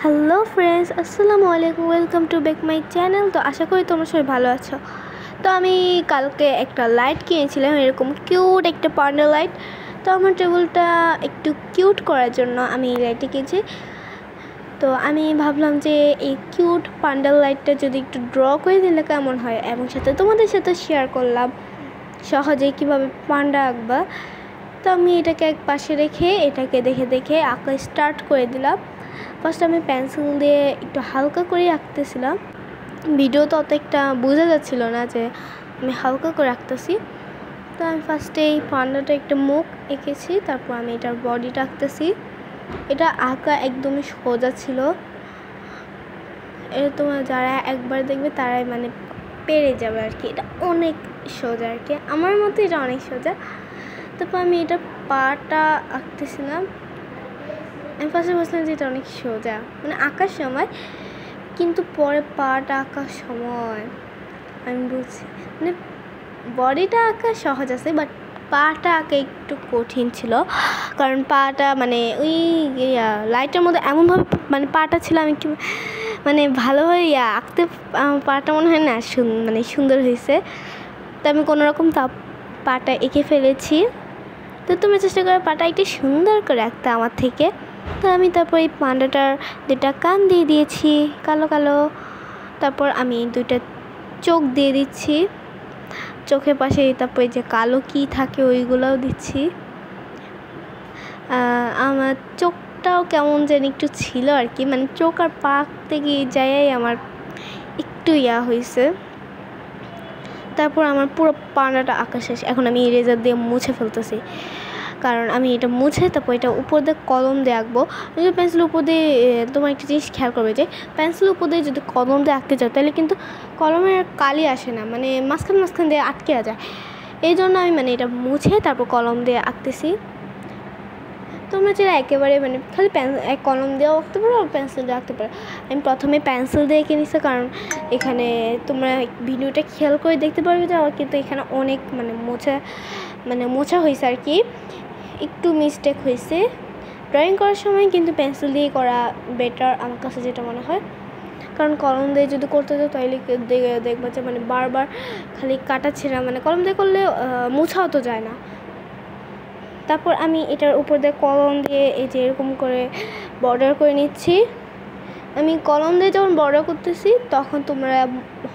Hello friends, আসসালামু আলাইকুম। Welcome to back my channel. তো আশা করি তোমরা সবাই ভালো আছো। তো আমি কালকে একটা লাইট কিনেছিলাম, এরকম কিউট একটা পান্ডা লাইট। তো আমার টেবিলটা একটু কিউট করার জন্য আমি এই লাইটটা কিনেছি। তো আমি ভাবলাম যে এই কিউট পান্ডা লাইটটা যদি একটু ড্র করে দিলে কেমন হয়, এবং সাথে তোমাদের সাথে শেয়ার করলাম সহজে কীভাবে পান্ডা আঁকবা। তো আমি এটাকে এক পাশে রেখে এটাকে দেখে দেখে আঁকা স্টার্ট করে দিলাম। ফার্স্ট আমি পেন্সিল দিয়ে একটু হালকা করে আঁকতেছিলাম। ভিডিও তো অত একটা বোঝা যাচ্ছিল না যে আমি হালকা করে আঁকতেছি। তো আমি ফার্স্টে এই পান্ডাটা একটা মুখ এঁকেছি, তারপর আমি এটার বডিটা আঁকতেছি। এটা আঁকা একদমই সোজা ছিল। এটা তোমরা যারা একবার দেখবে তারাই পেরে যাবে আর কি। এটা অনেক সোজা আর কি, আমার মতো এটা অনেক সোজা। তারপর আমি এটা পাটা আঁকতেছিলাম। আমি ফার্স্টে বলছিলাম যে এটা অনেক সোজা আঁকার সময়, কিন্তু পরে পাটা আঁকার সময় আমি বুঝছি বডিটা আঁকা সহজ আছে, বাট পাটা আঁকা একটু কঠিন ছিল। কারণ পাটা ওই লাইটের মধ্যে এমনভাবে পাটা ছিল, আমি কি ভালোভাবে আঁকতে পাটা মনে হয় না সুন্দর হয়েছে। তো আমি কোনোরকম পাটা এঁকে ফেলেছি। তো তুমি চেষ্টা করে পাটা একটু সুন্দর করে আঁকতে আমার থেকে। তো আমি তারপর এই পান্ডাটার দুটা কান দিয়ে দিয়েছি কালো কালো। তারপর আমি দুইটা চোখ দিয়ে দিচ্ছি, চোখের পাশে তারপর যে কালো কি থাকে ওইগুলোও দিচ্ছি। আমার চোখটাও কেমন যেন একটু ছিল আর কি, চোখ আর পাক থেকে যাই আমার একটু হয়েছে। তারপর আমার পুরো পান্ডাটা আঁকা শেষ। এখন আমি ইরেজার দিয়ে মুছে ফেলতেছি, কারণ আমি এটা মুছে তারপর এটা উপর দিয়ে কলম দিয়ে আঁকবো। যদি পেন্সিল উপর দিয়ে তোমার একটা জিনিস খেয়াল করবে যে পেন্সিল উপর দিয়ে যদি কলম দিয়ে আঁকতে চাও তাহলে কিন্তু কলমের কালি আসে না, মাঝখান দিয়ে আটকে যায়। এই জন্য আমি এটা মুছে তারপর কলম দিয়ে আঁকতেছি। তোমরা যেটা একেবারে খালি কলম দিয়েও আঁকতে পারো, পেন্সিল দিয়ে আঁকতে পারো। আমি প্রথমে পেন্সিল দিয়ে এঁকে নিচ্ছি, কারণ এখানে তোমরা ভিডিওটা খেয়াল করে দেখতে পারবে যে আমার কিন্তু এখানে অনেক মোছা হয়েছে আর কি, একটু মিস্টেক হয়েছে। ড্রয়িং করার সময় কিন্তু পেন্সিল দিয়ে করা বেটার আমার কাছে যেটা মনে হয়। কারণ কলম দিয়ে যদি করতে যাও তাহলে দেখবা যে বারবার খালি কাটা ছেঁড়া, কলম দিয়ে করলে মোছাও তো যায় না। তারপর আমি এটার উপর দিয়ে কলম দিয়ে এই যে এরকম করে বর্ডার করে নিচ্ছি। আমি কলম দিয়ে যখন বর্ডার করতেছি তখন তোমরা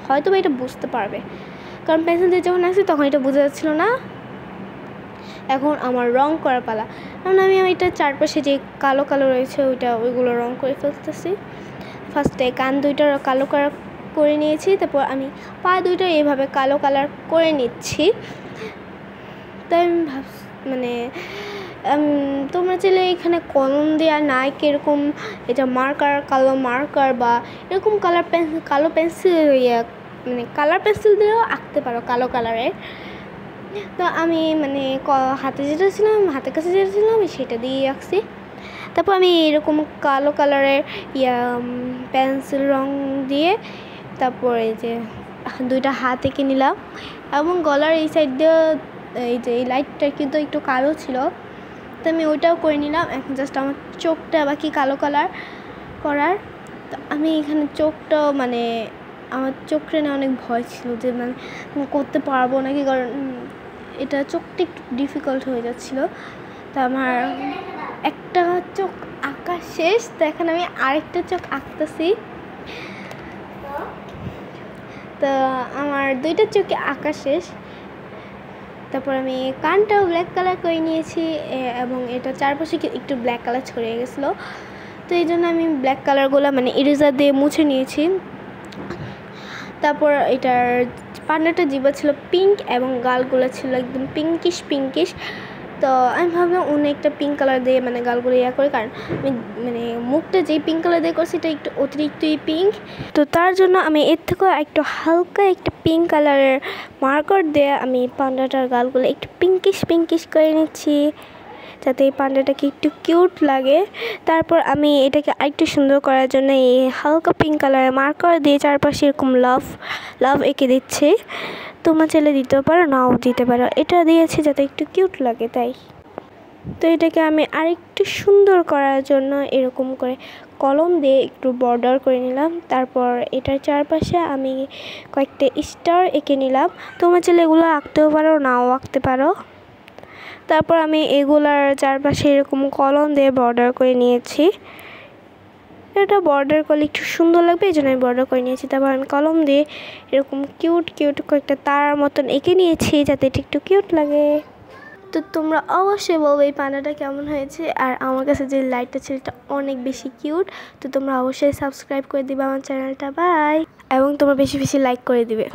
হয়তো এটা বুঝতে পারবে, কারণ পেন্সিল দিয়ে যখন আসছি তখন এটা বোঝা যাচ্ছিল না। এখন আমার রং করা পালা, কারণ আমি এটা চারপাশে যে কালো কালো রয়েছে ওইগুলো রং করে ফেলতেছি। ফার্স্টে কান দুইটা কালো করে নিয়েছি, তারপর আমি পা দুইটা এইভাবে কালো কালার করে নিচ্ছি। তাই আমি তোমরা চাইলে এখানে কলম দেওয়া নাই এরকম এটা কালো মার্কার বা এরকম কালো পেন্সিল কালার পেন্সিল দিয়েও আঁকতে পারো কালো কালারের। তো আমি হাতের কাছে যেটা ছিলাম আমি সেটা দিয়ে আঁকছি। তারপর আমি এরকম কালো কালারের পেন্সিল রং দিয়ে তারপর এই যে দুইটা হাত এঁকে নিলাম, এবং গলার এই সাইড দিয়ে এই যে এই লাইটটা কিন্তু একটু কালো ছিল, তো আমি ওইটাও করে নিলাম। এখন জাস্ট আমার চোখটা বাকি কালো কালার করার। তো আমি এখানে চোখটাও আমার চোখটা না অনেক ভয় ছিল যে করতে পারবো নাকি, কারণ এটা চোখটা একটু ডিফিকাল্ট হয়ে যাচ্ছিলো। তো আমার একটা চোখ আঁকা শেষ। তো এখন আমি আরেকটা চোখ আঁকতেছি। তো আমার দুইটা চোখে আঁকা শেষ। তারপর আমি কানটাও ব্ল্যাক কালার করে নিয়েছি, এবং এটা চারপাশে একটু ব্ল্যাক কালার ছড়িয়ে গেছিলো। তো এই জন্য আমি ব্ল্যাক কালারগুলো ইরেজার দিয়ে মুছে নিয়েছি। তারপর এটার পান্ডাটা জিভা ছিল পিঙ্ক এবং গালগুলো ছিল একদম পিঙ্কিশ। তো আমি ভাবলাম অন্য একটা পিঙ্ক কালার দিয়ে গালগুলো করে, কারণ আমি মুখটা যেই পিঙ্ক কালার দিয়ে করছি এটা একটু অতিরিক্তই পিঙ্ক। তো তার জন্য আমি এর থেকেও একটু হালকা একটা পিঙ্ক কালারের মার্কার দিয়ে আমি পান্ডাটার গালগুলো একটু পিঙ্কিশ করে নিচ্ছি, যাতে এই পান্ডাটাকে একটু কিউট লাগে। তারপর আমি এটাকে আরেকটু সুন্দর করার জন্য এই হালকা পিঙ্ক কালারের মার্কার দিয়ে চারপাশে এরকম লাভ এঁকে দিচ্ছি। তোমরা চাইলে দিতেও পারো, নাও দিতে পারো। এটা দিয়েছি যাতে একটু কিউট লাগে তাই। তো এটাকে আমি আরেকটু সুন্দর করার জন্য এরকম করে কলম দিয়ে একটু বর্ডার করে নিলাম। তারপর এটার চারপাশে আমি কয়েকটা স্টার এঁকে নিলাম। তোমরা চাইলে এগুলো আঁকতেও পারো, নাও আঁকতে পারো। তারপর আমি এগুলার চারপাশে এরকম কলম দিয়ে বর্ডার করে নিয়েছি। এটা বর্ডার করলে একটু সুন্দর লাগবে, এই জন্য আমি বর্ডার করে নিয়েছি। তারপর আমি কলম দিয়ে এরকম কিউট কিউট কয়েকটা তারার মতন এঁকে নিয়েছি, যাতে এটা একটু কিউট লাগে। তো তোমরা অবশ্যই বলবে এই পান্ডাটা কেমন হয়েছে। আর আমার কাছে যে লাইটটা ছিল এটা অনেক বেশি কিউট। তো তোমরা অবশ্যই সাবস্ক্রাইব করে দিবে আমার চ্যানেলটা। বাই, এবং তোমরা বেশি বেশি লাইক করে দিবে।